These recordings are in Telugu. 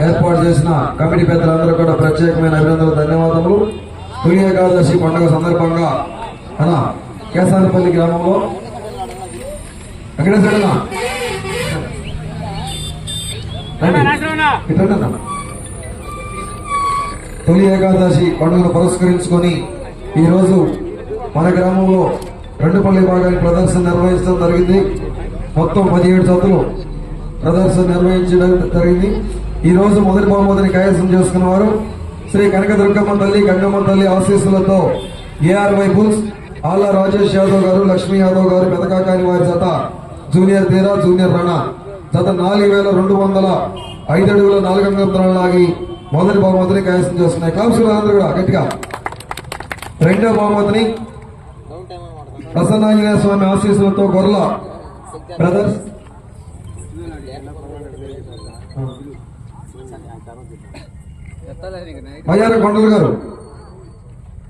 ఏర్పాటు చేసిన కమిటీ పెద్దలందరూ కూడా ప్రత్యేకమైన అభినందనలు, ధన్యవాదములు. తొలి ఏకాదశి పండుగ సందర్భంగా మన కేసానపల్లి గ్రామంలో వెంకటేశ్వర తొలి ఏకాదశి పండుగను పురస్కరించుకొని ఈరోజు మన గ్రామంలో రెండుపల్లి భాగాన్ని ప్రదర్శన నిర్వహించడం జరిగింది. మొత్తం 17 జతలు ప్రదర్శన నిర్వహించడం జరిగింది. ఈ రోజు మొదటి బహుమతిని కైవసం చేసుకున్న వారు శ్రీ కనకదుర్గమ్మ తల్లి గంగమ్మ తల్లి ఆశీస్సులతో ఏఆర్వై బుల్స్ ఆళ్ల రాజేష్ యాదవ్ గారు, లక్ష్మీ యాదవ్ గారు, పెదకాకాని వారి జత జూనియర్ తీరా జూనియర్ రణ జత 4205 అడుగుల 4 అంగుళాల లాగి మొదటి బహుమతిని కైవసం చేస్తున్నాయి. క్లబ్స్ అందరూ కూడా గట్టిగా. రెండో బహుమతిని ప్రసన్నాంజనేయ స్వామి ఆశీస్సులతో గొర్ల బ్రదర్స్ బయ్యార కొండలు గారు,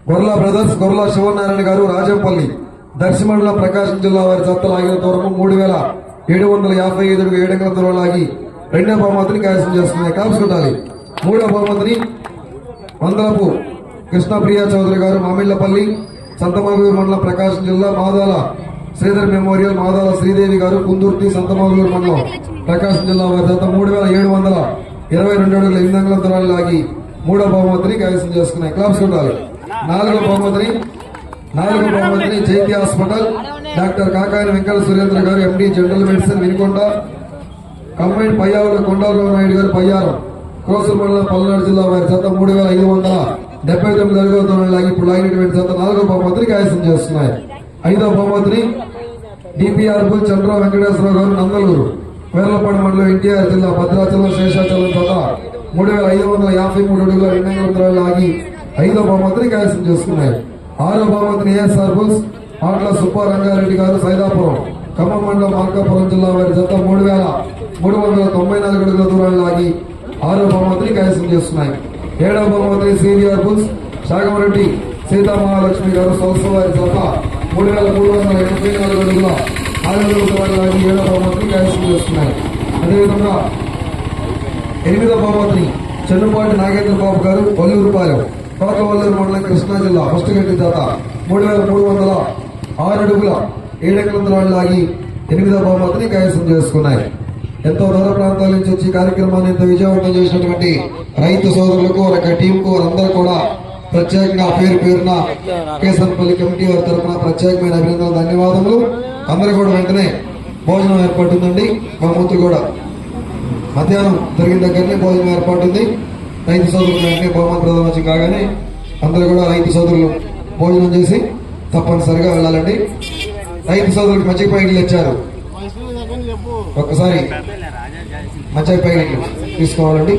గొర్ల బ్రదర్స్, గొర్ల శివనారాయణ గారు, రాజంపల్లి దర్శి మండలం ప్రకాశం జిల్లా వారి జత లాగిన దూరము 3755 అడుగు 7 అంగుళాల దూరం లాగి రెండో బహుమతిని కైవసం చేసుకున్నాయి. క్లాప్స్ కొట్టాలి. మూడో బహుమతిని మందలపు కృష్ణప్రియ చౌదరి గారు, మామిళ్లపల్లి సంతమాగూరు మండలం ప్రకాశం జిల్లా, మాదాల శ్రీధర్ మెమోరియల్ మాదాల శ్రీదేవి గారు, కుందుర్తి సంతమాగూరు మండలం ప్రకాశం జిల్లా వారి జత 3722 అడుగుల 8 అంగుళాల దూరాలు లాగి మూడో బహుమతిని కైవసం చేసుకున్నాయి. క్లాప్స్ ఉండాలి. నాలుగో బహుమతిని జైతి హాస్పిటల్ డాక్టర్ కాకాని వెంకట సురేంద్ర గారు, ఎండి general medicine Vinukonda combine Payyavula Kondalarao Naidu గారు, పయ్యారం కోసూరు మండలం పల్నాడు జిల్లా వారి జత 3579 అడుగుల దూరం లాగి ఇప్పుడు లాగినటువంటి జత నాలుగో బహుమతిని కైవసం చేస్తున్నాయి. ఐదో బహుమతిని డిపిఆర్ బుల్ చంద్రరావు వెంకటేశ్వరరావు గారు, నందలూరు వేర్లపాడు మండలం ఎన్టీఆర్ జిల్లా, భద్రాచలం శేషాచలం జత 3553 అడుగుల 2 అంగుళాల దూరం లాగి ఐదో బహుమతిని కైవసం చేసుకున్నాయి. ఆరో బహుమతిని ఏఎస్ఆర్ బుల్స్ ఆట్ల సుబ్బారంగారెడ్డి గారు, సైదాపురం ఖమ్మం మండలం మార్కాపురం జిల్లా వారి జత 3394 అడుగుల దూరం లాగి ఆరో బహుమతిని కైవసం చేస్తున్నాయి. ఏడవ బహుమతిని సివిఆర్ బుల్స్ సాగమరెడ్డి సీతామహాలక్ష్మి గారు, సౌత్స వారి జత 3384 అడుగుల 6 దూరం లాగి ఏడవ బహుమతిని కైవసం చేస్తున్నాయి. అదేవిధంగా ఎనిమిదవ బహుమతిని చెన్నుపాటి నాగేంద్ర బాబు గారు, వల్లూరుపాలెం కోకవల్లూరు మండలం కృష్ణా జిల్లా ఫస్ట్ గట్టి జత 3306 అడుగుల 7 అంగుళాల దూరం లాగి 8వ బహుమతిని కైవసం చేసుకున్నాయి. ఎంతో దూర ప్రాంతాల నుంచి వచ్చి కార్యక్రమాన్ని ఎంతో విజయవంతం చేసినటువంటి రైతు సోదరులకు, వారి టీంకు, వారందరూ కూడా ప్రత్యేకంగా పేరున కేసనపల్లి కమిటీ వారి తరఫున ప్రత్యేకమైన అభినందనలు, ధన్యవాదములు. అందరూ కూడా వెంటనే భోజనం ఏర్పాటుందండి. మా మూర్తి కూడా మధ్యాహ్నం జరిగిన దగ్గరనే భోజనం ఏర్పాటుంది. రైతు సోదరులు వెంటనే బహుమతి ప్రదానం కాగానే అందరూ కూడా రైతు సోదరులు భోజనం చేసి తప్పనిసరిగా వెళ్ళాలండి. రైతు సోదరులకు మజ్జిగ ప్యాకెట్లు ఇచ్చారు, ఒక్కసారి మజ్జిగ ప్యాకెట్లు తీసుకోవాలండి.